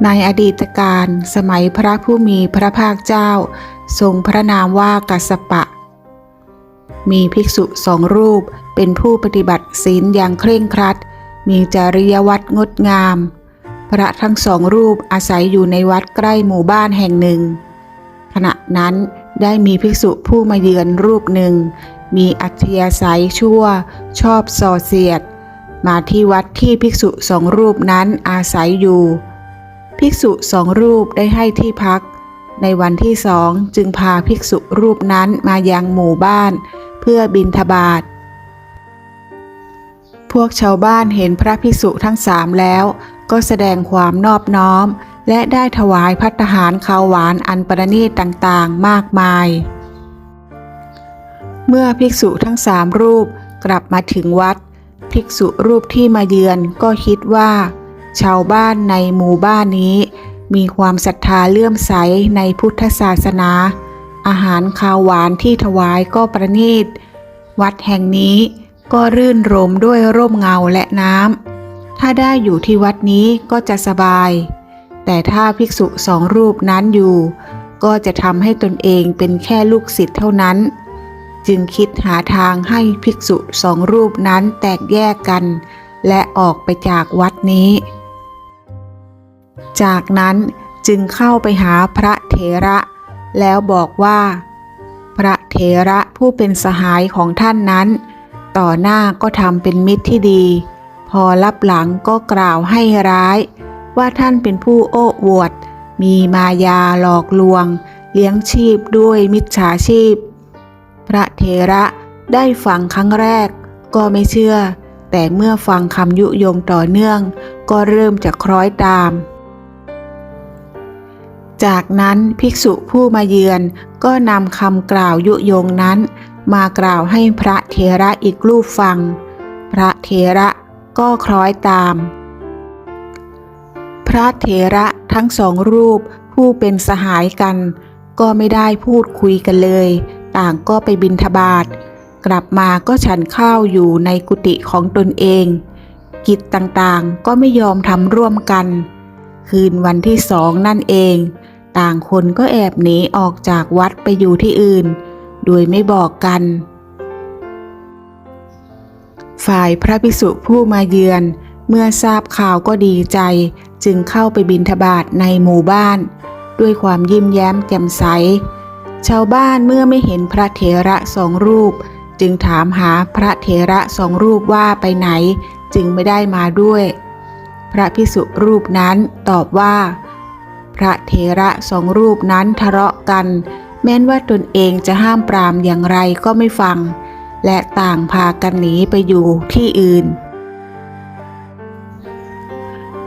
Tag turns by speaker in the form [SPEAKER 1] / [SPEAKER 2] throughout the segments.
[SPEAKER 1] ในอดีตการสมัยพระผู้มีพระภาคเจ้าทรงพระนามว่ากัสสปะมีภิกษุ2 รูปเป็นผู้ปฏิบัติศีลอย่างเคร่งครัดมีจริยวัตรงดงามพระทั้ง2 รูปอาศัยอยู่ในวัดใกล้หมู่บ้านแห่งหนึ่งขณะนั้นได้มีภิกษุผู้มาเยือนรูปหนึ่งมีอัธยาศัยชั่วชอบส่อเสียดมาที่วัดที่ภิกษุ2 รูปนั้นอาศัยอยู่ภิกษุ2 รูปได้ให้ที่พักในวันที่2จึงพาภิกษุรูปนั้นมายังหมู่บ้านเพื่อบิณฑบาตพวกชาวบ้านเห็นพระภิกษุทั้ง3แล้วก็แสดงความนอบน้อมและได้ถวายภัตตาหารข้าวหวานอันประณีตต่างๆมากมายเมื่อภิกษุทั้ง3 รูปกลับมาถึงวัดภิกษุรูปที่มาเยือนก็คิดว่าชาวบ้านในหมู่บ้านนี้มีความศรัทธาเลื่อมใสในพุทธศาสนาอาหารข้าวหวานที่ถวายก็ประณีตวัดแห่งนี้ก็รื่นรมด้วยร่มเงาและน้ำถ้าได้อยู่ที่วัดนี้ก็จะสบายแต่ถ้าภิกษุ2 รูปนั้นอยู่ก็จะทำให้ตนเองเป็นแค่ลูกศิษย์เท่านั้นจึงคิดหาทางให้ภิกษุ2 รูปนั้นแตกแยกกันและออกไปจากวัดนี้จากนั้นจึงเข้าไปหาพระเถระแล้วบอกว่าพระเถระผู้เป็นสหายของท่านนั้นต่อหน้าก็ทำเป็นมิตรที่ดีพอลับหลังก็กล่าวให้ร้ายว่าท่านเป็นผู้โอ้อวดมีมายาหลอกลวงเลี้ยงชีพด้วยมิจฉาชีพพระเถระได้ฟังครั้งแรกก็ไม่เชื่อแต่เมื่อฟังคำยุยงต่อเนื่องก็เริ่มจะคล้อยตามจากนั้นภิกษุผู้มาเยือนก็นำคำกล่าวยุยงนั้นมากล่าวให้พระเถระอีกรูปฟังพระเถระก็คล้อยตามพระเถระทั้ง2 รูปผู้เป็นสหายกันก็ไม่ได้พูดคุยกันเลยต่างก็ไปบิณฑบาตกลับมาก็ฉันข้าวอยู่ในกุฏิของตนเองกิจต่างๆก็ไม่ยอมทำร่วมกันคืนวันที่2นั่นเองต่างคนก็แอบหนีออกจากวัดไปอยู่ที่อื่นโดยไม่บอกกันฝ่ายพระภิกษุผู้มาเยือนเมื่อทราบข่าวก็ดีใจจึงเข้าไปบิณฑบาตในหมู่บ้านด้วยความยิ้มแย้มแจ่มใสชาวบ้านเมื่อไม่เห็นพระเถระ2 รูปจึงถามหาพระเถระ2 รูปว่าไปไหนจึงไม่ได้มาด้วยพระภิกษุรูปนั้นตอบว่าพระเถระ2 รูปนั้นทะเลาะกันแม้นว่าตนเองจะห้ามปรามอย่างไรก็ไม่ฟังและต่างพากันหนีไปอยู่ที่อื่น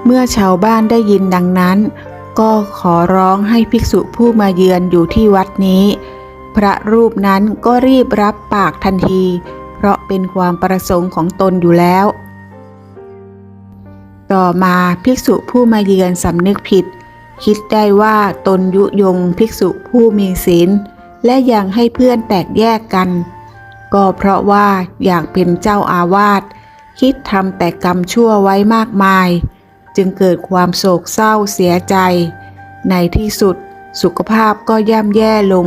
[SPEAKER 1] เมื่อชาวบ้านได้ยินดังนั้นก็ขอร้องให้ภิกษุผู้มาเยือนอยู่ที่วัดนี้พระรูปนั้นก็รีบรับปากทันทีเพราะเป็นความประสงค์ของตนอยู่แล้วต่อมาภิกษุผู้มาเยือนสำนึกผิดคิดได้ว่าตนยุยงภิกษุผู้มีศีลและยังให้เพื่อนแตกแยกกันก็เพราะว่าอยากเป็นเจ้าอาวาสคิดทำแต่กรรมชั่วไว้มากมายจึงเกิดความโศกเศร้าเสียใจในที่สุดสุขภาพก็ย่ำแย่ลง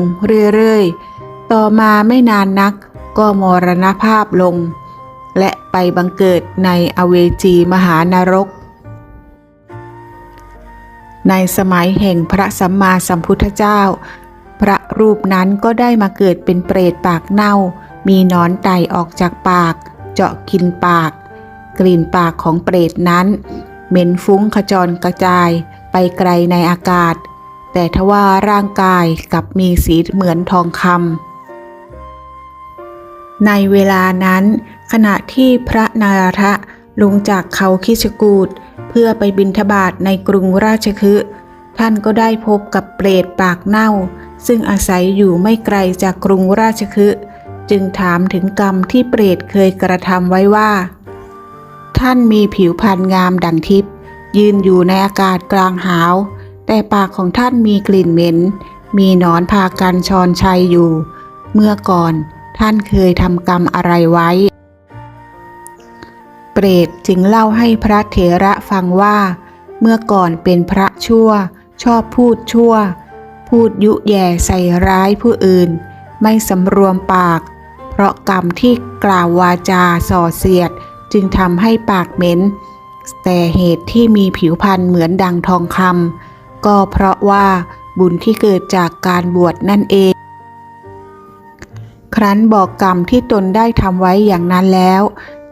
[SPEAKER 1] เรื่อยๆต่อมาไม่นานนักก็มรณภาพลงและไปบังเกิดในอเวจีมหานรกในสมัยแห่งพระสัมมาสัมพุทธเจ้าพระรูปนั้นก็ได้มาเกิดเป็นเปรตปากเน่ามีหนอนไต่ออกจากปากเจาะกินปากกลิ่นปากของเปรตนั้นเหม็นฟุ้งขจรกระจายไปไกลในอากาศแต่ทว่าร่างกายกลับมีสีเหมือนทองคำในเวลานั้นขณะที่พระนารถะลงจากเขาคิชกูฏเพื่อไปบิณฑบาตในกรุงราชคฤห์ท่านก็ได้พบกับเปรตปากเน่าซึ่งอาศัยอยู่ไม่ไกลจากกรุงราชคฤห์จึงถามถึงกรรมที่เปรตเคยกระทำไว้ว่าท่านมีผิวพรรณงามดั่งทิพย์ยืนอยู่ในอากาศกลางหาวแต่ปากของท่านมีกลิ่นเหม็นมีหนอนพากันชอนชัยอยู่เมื่อก่อนท่านเคยทำกรรมอะไรไว้เปรตจึงเล่าให้พระเถระฟังว่า เมื่อก่อนเป็นพระชั่วชอบพูดชั่วพูดยุแย่ใส่ร้ายผู้อื่นไม่สำรวมปากเพราะกรรมที่กล่าววาจาส่อเสียดจึงทำให้ปากเหม็นแต่เหตุที่มีผิวพรรณเหมือนดังทองคำก็เพราะว่าบุญที่เกิดจากการบวชนั่นเองครั้นบอกกรรมที่ตนได้ทำไว้อย่างนั้นแล้ว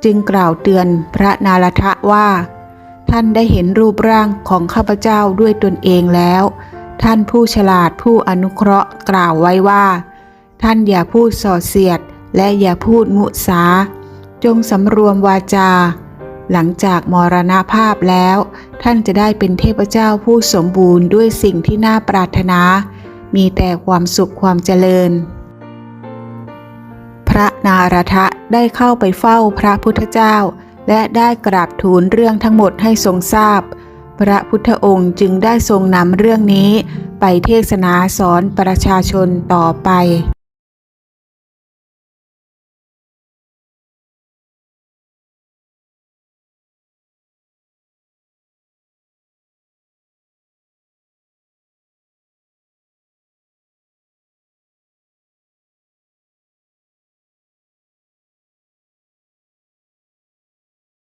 [SPEAKER 1] จึงกล่าวเตือนพระนารทะว่าท่านได้เห็นรูปร่างของข้าพเจ้าด้วยตนเองแล้วท่านผู้ฉลาดผู้อนุเคราะห์กล่าวไว้ว่าท่านอย่าพูดส่อเสียดและอย่าพูดมุสาจงสำรวมวาจาหลังจากมรณภาพแล้วท่านจะได้เป็นเทพเจ้าผู้สมบูรณ์ด้วยสิ่งที่น่าปรารถนามีแต่ความสุขความเจริญพระนารทะได้เข้าไปเฝ้าพระพุทธเจ้าและได้กราบทูลเรื่องทั้งหมดให้ทรงทราบพระพุทธองค์จึงได้ทรงนำเรื่องนี้ไปเทศนาสอนประชาชนต่อไป